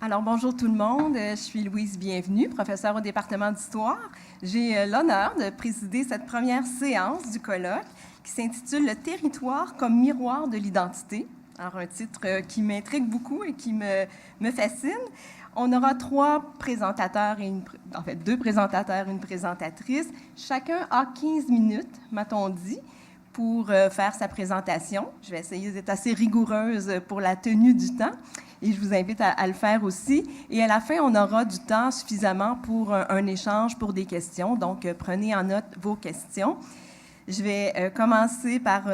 Alors, bonjour tout le monde. Je suis Louise Bienvenue, professeure au département d'Histoire. J'ai l'honneur de présider cette première séance du colloque qui s'intitule « Le territoire comme miroir de l'identité ». Alors, un titre qui m'intrigue beaucoup et qui me fascine. On aura deux présentateurs et une présentatrice. Chacun a 15 minutes, m'a-t-on dit, pour faire sa présentation. Je vais essayer d'être assez rigoureuse pour la tenue du temps. Et je vous invite à le faire aussi. Et à la fin, on aura du temps suffisamment pour un échange, pour des questions. Donc, prenez en note vos questions. Je vais commencer par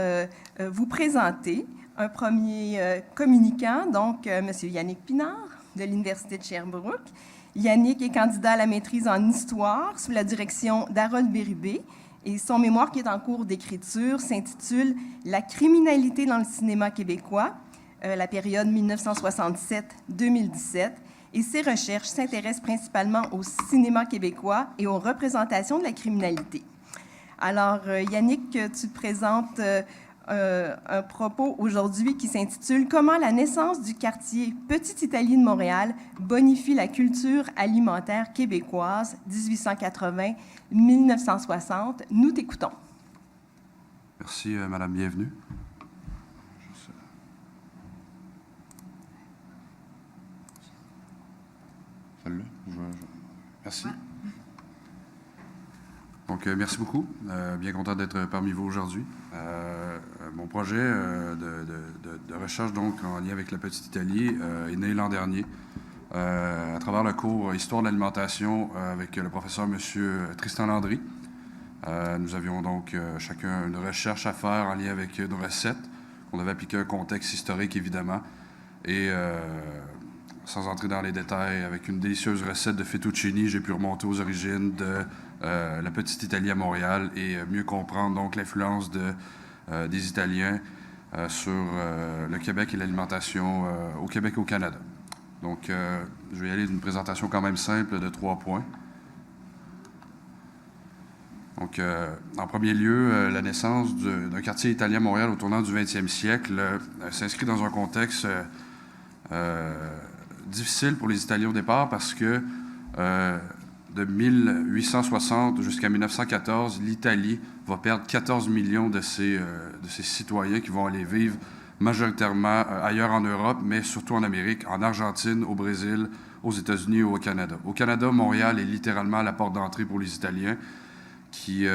vous présenter un premier communicant, donc M. Yannick Pinard, de l'Université de Sherbrooke. Yannick est candidat à la maîtrise en histoire sous la direction d'Harold Bérubé. Et son mémoire qui est en cours d'écriture s'intitule « La criminalité dans le cinéma québécois », la période 1967-2017, et ses recherches s'intéressent principalement au cinéma québécois et aux représentations de la criminalité. Alors, Yannick, tu présentes un propos aujourd'hui qui s'intitule « Comment la naissance du quartier Petite-Italie de Montréal bonifie la culture alimentaire québécoise 1880-1960 ». Nous t'écoutons. Merci, Madame Bienvenue. Celle-là? Merci. Ouais. Donc, merci beaucoup. Bien content d'être parmi vous aujourd'hui. Mon projet de recherche, donc, en lien avec la Petite-Italie, est né l'an dernier à travers le cours Histoire de l'alimentation avec le professeur M. Tristan Landry. Nous avions donc chacun une recherche à faire en lien avec nos recettes. On avait appliqué un contexte historique, évidemment, et sans entrer dans les détails, avec une délicieuse recette de fettuccine, j'ai pu remonter aux origines de la Petite-Italie à Montréal et mieux comprendre donc l'influence des Italiens sur le Québec et l'alimentation au Québec et au Canada. Donc, je vais y aller d'une présentation quand même simple de 3 points. Donc, en premier lieu, la naissance d'un quartier italien à Montréal au tournant du 20e siècle s'inscrit dans un contexte difficile pour les Italiens au départ parce que de 1860 jusqu'à 1914, l'Italie va perdre 14 millions de ses citoyens qui vont aller vivre majoritairement ailleurs en Europe, mais surtout en Amérique, en Argentine, au Brésil, aux États-Unis ou au Canada. Au Canada, Montréal est littéralement la porte d'entrée pour les Italiens qui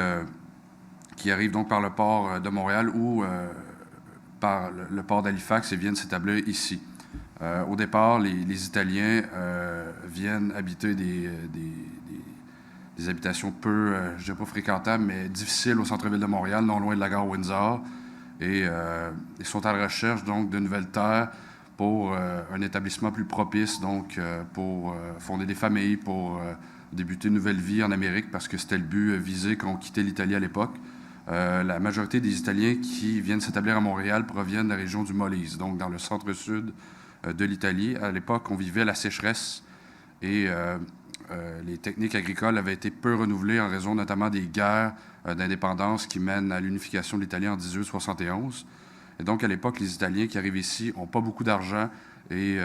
arrivent donc par le port de Montréal ou par le port d'Halifax et viennent s'établir ici. Au départ, les Italiens viennent habiter des habitations peu, je ne dirais pas fréquentables, mais difficiles au centre-ville de Montréal, non loin de la gare Windsor. Et ils sont à la recherche donc de nouvelles terres pour un établissement plus propice, donc pour fonder des familles, pour débuter une nouvelle vie en Amérique, parce que c'était le but visé quand on quittait l'Italie à l'époque. La majorité des Italiens qui viennent s'établir à Montréal proviennent de la région du Molise, donc dans le centre-sud de l'Italie. À l'époque, on vivait la sécheresse et les techniques agricoles avaient été peu renouvelées en raison notamment des guerres d'indépendance qui mènent à l'unification de l'Italie en 1871. Et donc, à l'époque, les Italiens qui arrivent ici n'ont pas beaucoup d'argent et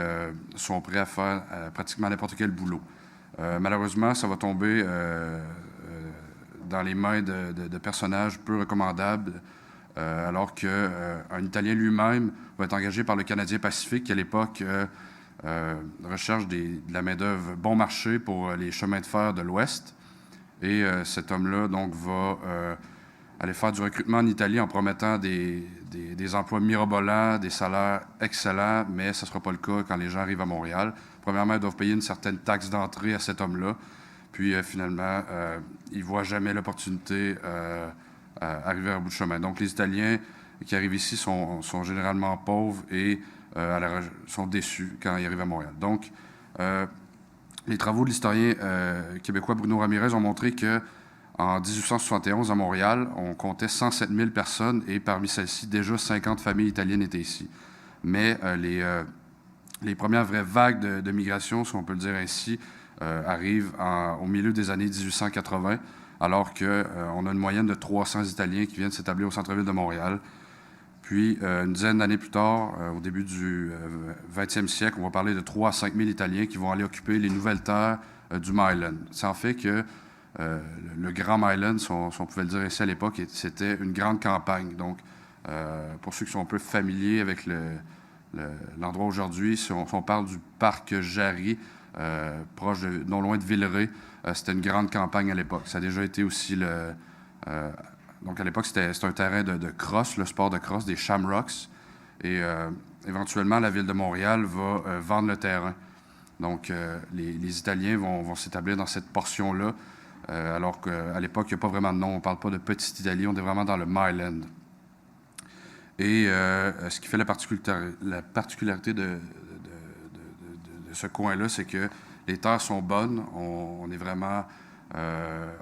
sont prêts à faire pratiquement n'importe quel boulot. Malheureusement, ça va tomber dans les mains de personnages peu recommandables, alors qu'un Italien lui-même va être engagé par le Canadien Pacifique, qui à l'époque recherche de la main-d'œuvre bon marché pour les chemins de fer de l'Ouest. Et cet homme-là donc va aller faire du recrutement en Italie en promettant des emplois mirobolants, des salaires excellents, mais ce ne sera pas le cas quand les gens arrivent à Montréal. Premièrement, ils doivent payer une certaine taxe d'entrée à cet homme-là. Puis finalement, ils ne voient jamais l'opportunité arriver à bout de chemin. Donc les Italiens qui arrivent ici sont généralement pauvres et sont déçus quand ils arrivent à Montréal. Donc, les travaux de l'historien québécois Bruno Ramirez ont montré qu'en 1871, à Montréal, on comptait 107 000 personnes et parmi celles-ci, déjà 50 familles italiennes étaient ici. Mais les premières vraies vagues de migration, si on peut le dire ainsi, arrivent au milieu des années 1880, alors qu'on a une moyenne de 300 Italiens qui viennent s'établir au centre-ville de Montréal. Puis, une dizaine d'années plus tard, au début du 20e siècle, on va parler de 3 à 5 000 Italiens qui vont aller occuper les nouvelles terres du Myland. Ça en fait que le Grand Myland, si on pouvait le dire ici à l'époque, c'était une grande campagne. Donc, pour ceux qui sont un peu familiers avec l'endroit aujourd'hui, si on parle du parc Jarry, proche non loin de Villeray, c'était une grande campagne à l'époque. Ça a déjà été aussi donc, à l'époque, c'était un terrain de crosse, le sport de crosse, des Shamrocks. Et éventuellement, la Ville de Montréal va vendre le terrain. Donc, les Italiens vont s'établir dans cette portion-là, alors qu'à l'époque, il n'y a pas vraiment de nom. On ne parle pas de Petite Italie, on est vraiment dans le Myland. Et ce qui fait la particularité de ce coin-là, c'est que les terres sont bonnes. On est vraiment...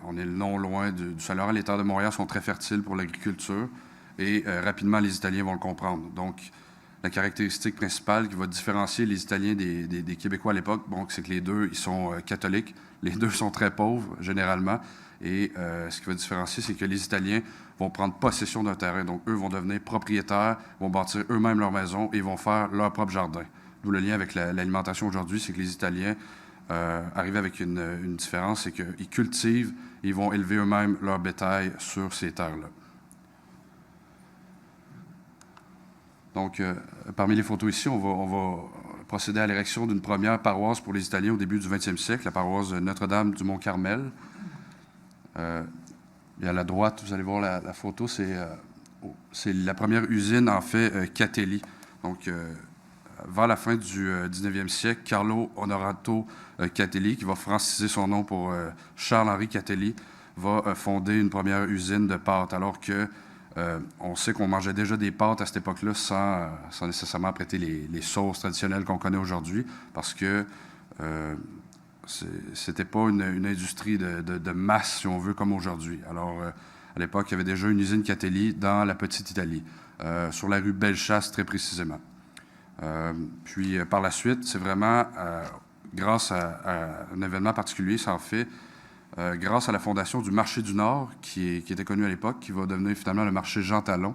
on est non loin du Saint-Laurent. Les terres de Montréal sont très fertiles pour l'agriculture et rapidement, les Italiens vont le comprendre. Donc, la caractéristique principale qui va différencier les Italiens des Québécois à l'époque, bon, c'est que les deux, ils sont catholiques. Les deux sont très pauvres, généralement. Et ce qui va différencier, c'est que les Italiens vont prendre possession d'un terrain. Donc, eux vont devenir propriétaires, vont bâtir eux-mêmes leur maison et vont faire leur propre jardin. D'où le lien avec l'alimentation aujourd'hui, c'est que les Italiens arrivent avec une différence, c'est qu'ils cultivent, ils vont élever eux-mêmes leur bétail sur ces terres-là. Donc, parmi les photos ici, on va procéder à l'érection d'une première paroisse pour les Italiens au début du 20e siècle, la paroisse Notre-Dame du Mont-Carmel. Et à la droite, vous allez voir la photo, c'est la première usine, en fait, Catelli. Donc, vers la fin du 19e siècle, Carlo Onorato Catelli, qui va franciser son nom pour Charles-Henri Catelli, va fonder une première usine de pâtes, alors que on sait qu'on mangeait déjà des pâtes à cette époque-là sans nécessairement prêter les sauces traditionnelles qu'on connaît aujourd'hui, parce que c'était pas une industrie de masse, si on veut, comme aujourd'hui. Alors, à l'époque, il y avait déjà une usine Catelli dans la Petite Italie, sur la rue Bellechasse, très précisément. Puis, par la suite, c'est vraiment grâce à un événement particulier, ça en fait, grâce à la fondation du marché du Nord, qui était connu à l'époque, qui va devenir finalement le marché Jean Talon,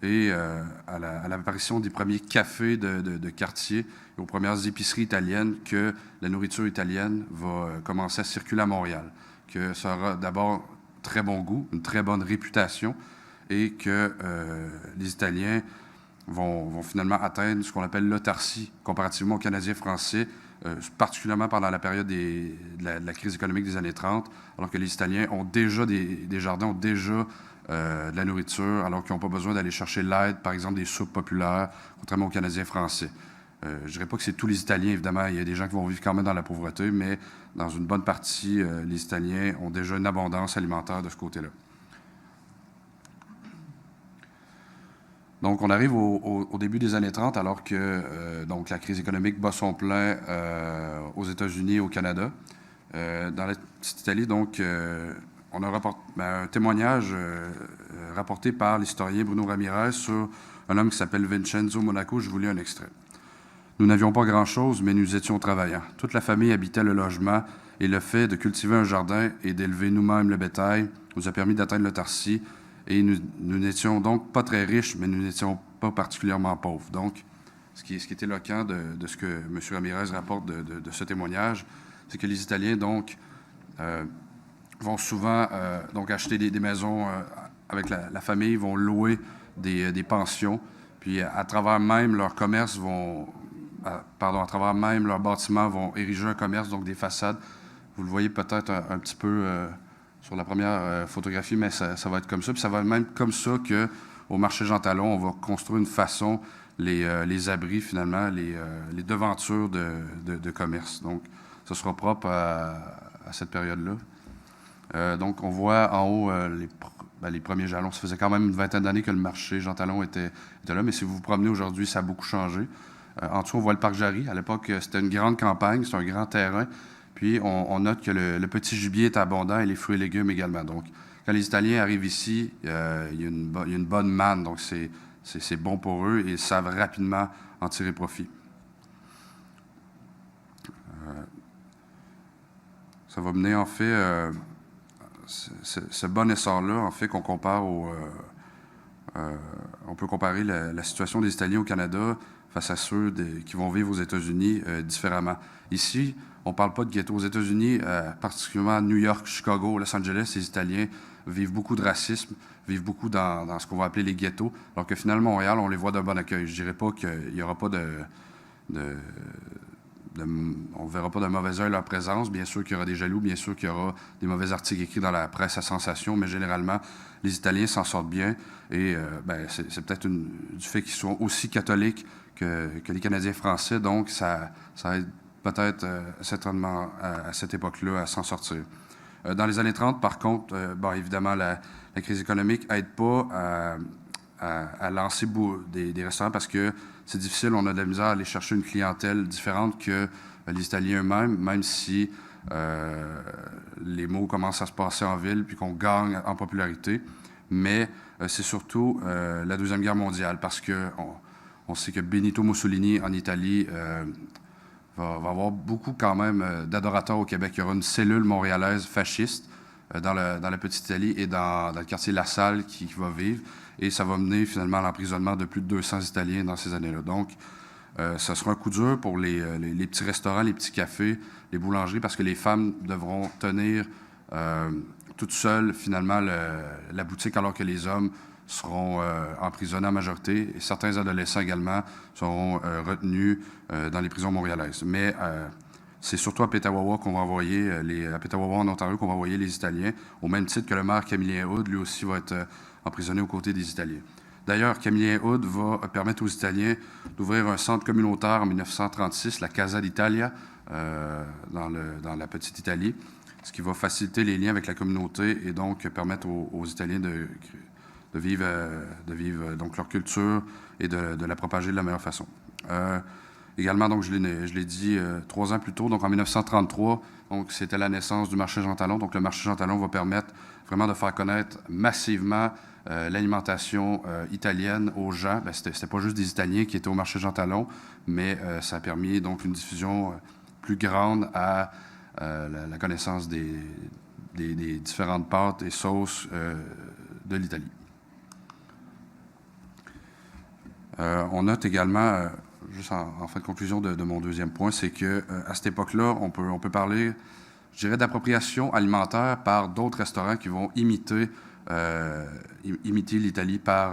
et à l'apparition des premiers cafés de quartier et aux premières épiceries italiennes, que la nourriture italienne va commencer à circuler à Montréal, que ça aura d'abord très bon goût, une très bonne réputation, et que les Italiens vont finalement atteindre ce qu'on appelle l'autarcie, comparativement aux Canadiens français, particulièrement pendant la période de la crise économique des années 30, alors que les Italiens ont déjà des jardins, ont déjà de la nourriture, alors qu'ils n'ont pas besoin d'aller chercher l'aide, par exemple, des soupes populaires, contrairement aux Canadiens français. Je ne dirais pas que c'est tous les Italiens, évidemment, il y a des gens qui vont vivre quand même dans la pauvreté, mais dans une bonne partie, les Italiens ont déjà une abondance alimentaire de ce côté-là. Donc, on arrive au début des années 30, alors que donc, la crise économique bat son plein aux États-Unis et au Canada. Dans la petite Italie, donc, on a un témoignage rapporté par l'historien Bruno Ramirez sur un homme qui s'appelle Vincenzo Monaco. Je vous lis un extrait. « Nous n'avions pas grand-chose, mais nous étions travaillants. Toute la famille habitait le logement et le fait de cultiver un jardin et d'élever nous-mêmes le bétail nous a permis d'atteindre l'autarcie. Et nous n'étions donc pas très riches, mais nous n'étions pas particulièrement pauvres. » Donc, ce qui est éloquent de ce que M. Ramirez rapporte de ce témoignage, c'est que les Italiens, donc, vont souvent donc acheter des maisons avec la famille, vont louer des pensions, puis à travers même leur commerce à travers même leur bâtiment, vont ériger un commerce, donc des façades. Vous le voyez peut-être un petit peu sur la première photographie, mais ça va être comme ça. Puis ça va être même comme ça qu'au marché Jean Talon, on va construire une façon, les abris, finalement, les devantures de commerce. Donc, ce sera propre à cette période-là. Donc, on voit en haut les premiers jalons. Ça faisait quand même une vingtaine d'années que le marché Jean Talon était là, mais si vous vous promenez aujourd'hui, ça a beaucoup changé. En dessous, on voit le parc Jarry. À l'époque, c'était une grande campagne, c'était un grand terrain. Puis, on note que le petit gibier est abondant et les fruits et légumes également. Donc, quand les Italiens arrivent ici, il y a une bonne manne. Donc, c'est bon pour eux et ils savent rapidement en tirer profit. Ça va mener, en fait, ce bon essor-là, en fait, qu'on compare on peut comparer la situation des Italiens au Canada face à ceux qui vont vivre aux États-Unis différemment. Ici, on ne parle pas de ghetto. Aux États-Unis, particulièrement à New York, Chicago, Los Angeles, les Italiens vivent beaucoup de racisme, vivent beaucoup dans ce qu'on va appeler les ghettos, alors que finalement, Montréal, on les voit d'un bon accueil. Je ne dirais pas qu'il n'y aura pas on ne verra pas de mauvais œil leur présence. Bien sûr qu'il y aura des jaloux, bien sûr qu'il y aura des mauvais articles écrits dans la presse à sensation, mais généralement, les Italiens s'en sortent bien. Et c'est peut-être du fait qu'ils sont aussi catholiques que les Canadiens français, donc ça aide peut-être certainement à cette époque-là à s'en sortir. Dans les années 30, par contre, évidemment, la crise économique n'aide pas à lancer des restaurants parce que c'est difficile, on a de la misère à aller chercher une clientèle différente que les Italiens eux-mêmes, même si les mots commencent à se passer en ville puis qu'on gagne en popularité. Mais c'est surtout la Deuxième Guerre mondiale parce qu'on sait que Benito Mussolini en Italie va avoir beaucoup quand même d'adorateurs au Québec. Il y aura une cellule montréalaise fasciste dans la Petite Italie et dans le quartier La Salle qui va vivre. Et ça va mener finalement à l'emprisonnement de plus de 200 Italiens dans ces années-là. Donc, ça sera un coup dur pour les petits restaurants, les petits cafés, les boulangeries, parce que les femmes devront tenir toutes seules finalement la boutique, alors que les hommes seront emprisonnés en majorité. Et certains adolescents également seront retenus dans les prisons montréalaises. Mais c'est surtout à Petawawa qu'on va envoyer, à Petawawa en Ontario, qu'on va envoyer les Italiens, au même titre que le maire Camillien Hood, lui aussi, va être emprisonné aux côtés des Italiens. D'ailleurs, Camillien Hood va permettre aux Italiens d'ouvrir un centre communautaire en 1936, la Casa d'Italia, dans la Petite Italie, ce qui va faciliter les liens avec la communauté et donc permettre aux Italiens de vivre donc leur culture et de la propager de la meilleure façon. Également, donc, je l'ai dit 3 ans plus tôt, donc en 1933, donc c'était la naissance du marché Jean Talon. Donc, le marché Jean Talon va permettre vraiment de faire connaître massivement l'alimentation italienne aux gens. C'était pas juste des Italiens qui étaient au marché Jean Talon, mais ça a permis donc une diffusion plus grande à la connaissance des différentes pâtes et sauces de l'Italie. On note également, juste en fin de conclusion de mon deuxième point, c'est qu'à cette époque-là, on peut parler, je dirais, d'appropriation alimentaire par d'autres restaurants qui vont imiter l'Italie par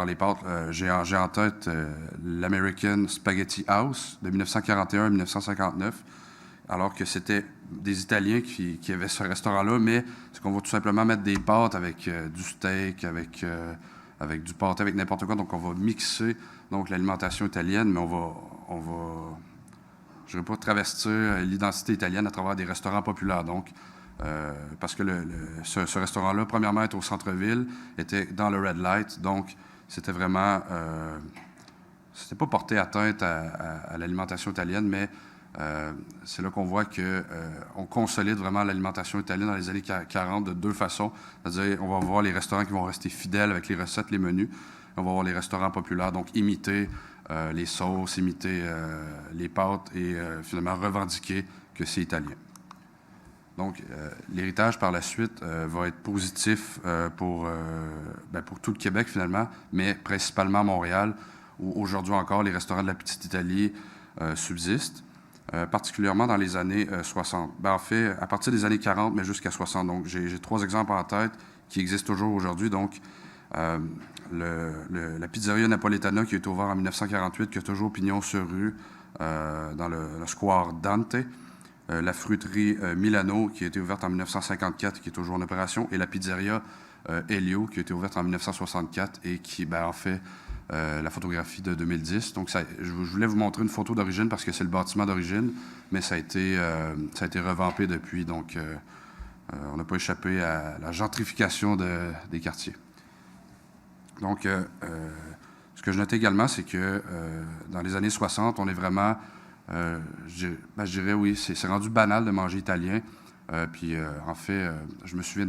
les pâtes. J'ai en tête l'American Spaghetti House de 1941 à 1959, alors que c'était des Italiens qui avaient ce restaurant-là, mais c'est qu'on va tout simplement mettre des pâtes avec du steak, avec du pâté, avec n'importe quoi. Donc, on va mixer donc l'alimentation italienne, mais on va je ne dirais pas travestir l'identité italienne à travers des restaurants populaires. Donc, parce que ce restaurant-là, premièrement, était au centre-ville, était dans le Red Light, donc c'était vraiment... c'était pas porté atteinte à l'alimentation italienne, mais c'est là qu'on voit qu'on consolide vraiment l'alimentation italienne dans les années 40 de 2 façons. C'est-à-dire, on va voir les restaurants qui vont rester fidèles avec les recettes, les menus. On va voir les restaurants populaires, donc imiter les sauces, imiter les pâtes et finalement revendiquer que c'est italien. Donc, l'héritage par la suite va être positif pour tout le Québec finalement, mais principalement Montréal, où aujourd'hui encore les restaurants de la Petite Italie subsistent. Particulièrement dans les années 60. En fait, à partir des années 40, mais jusqu'à 60. Donc, j'ai 3 exemples en tête qui existent toujours aujourd'hui. Donc, la pizzeria Napoletana qui a été ouverte en 1948, qui a toujours pignon sur rue dans le square Dante. La fruiterie Milano qui a été ouverte en 1954, qui est toujours en opération. Et la pizzeria Elio qui a été ouverte en 1964 et qui, en fait, la photographie de 2010. Donc, je voulais vous montrer une photo d'origine parce que c'est le bâtiment d'origine, mais ça a été revampé depuis. Donc, on n'a pas échappé à la gentrification des quartiers. Donc, ce que je notais également, c'est que dans les années 60, on est vraiment, je dirais oui, c'est rendu banal de manger italien. Puis, en fait, je me souviens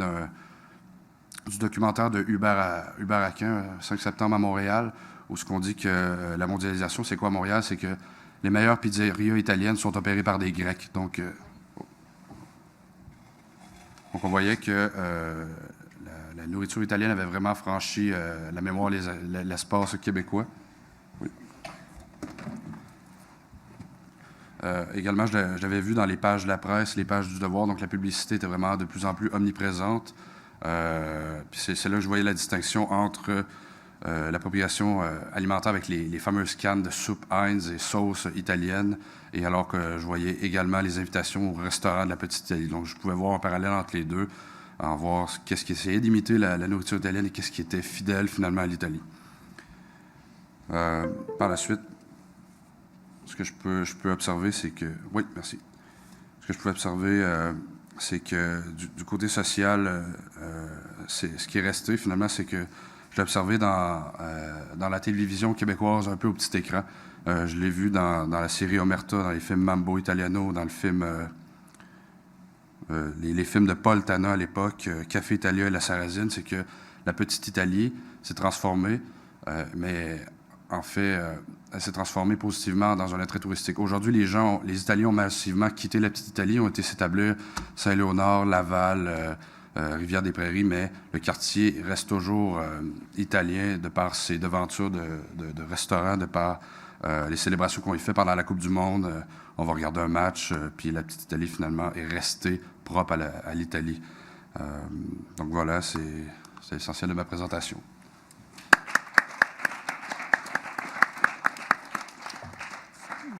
du documentaire de Hubert Aquin, 5 septembre à Montréal, où ce qu'on dit que la mondialisation, c'est quoi à Montréal? C'est que les meilleures pizzerias italiennes sont opérées par des Grecs. Donc on voyait que la nourriture italienne avait vraiment franchi la mémoire, l'espace québécois. Oui. Également, je l'avais vu dans les pages de la presse, les pages du Devoir, donc la publicité était vraiment de plus en plus omniprésente. Puis c'est là que je voyais la distinction entre l'appropriation alimentaire avec les fameuses cannes de soupe Heinz et sauce italienne, et alors que je voyais également les invitations au restaurant de la Petite Italie. Donc, je pouvais voir un parallèle entre les deux, en voir qu'est-ce qui essayait d'imiter la nourriture italienne et qu'est-ce qui était fidèle finalement à l'Italie. Par la suite, ce que je peux observer, c'est que... Oui, merci. Ce que je peux observer, c'est que du côté social, ce qui est resté finalement, c'est que je l'ai observé dans la télévision québécoise, un peu au petit écran. Je l'ai vu dans la série Omerta, dans les films Mambo Italiano, dans le film, les films de Paul Tana à l'époque, Café Italia et La Sarrasine. C'est que la Petite Italie s'est transformée, mais en fait, elle s'est transformée positivement dans un attrait touristique. Aujourd'hui, les Italiens ont massivement quitté la Petite Italie, ont été s'établir Saint-Léonard, Laval, Rivière-des-Prairies, mais le quartier reste toujours italien de par ses devantures de restaurants, de par les célébrations qu'on y fait pendant la Coupe du Monde. On va regarder un match, puis la Petite Italie, finalement, est restée propre à l'Italie. Donc voilà, c'est l'essentiel de ma présentation.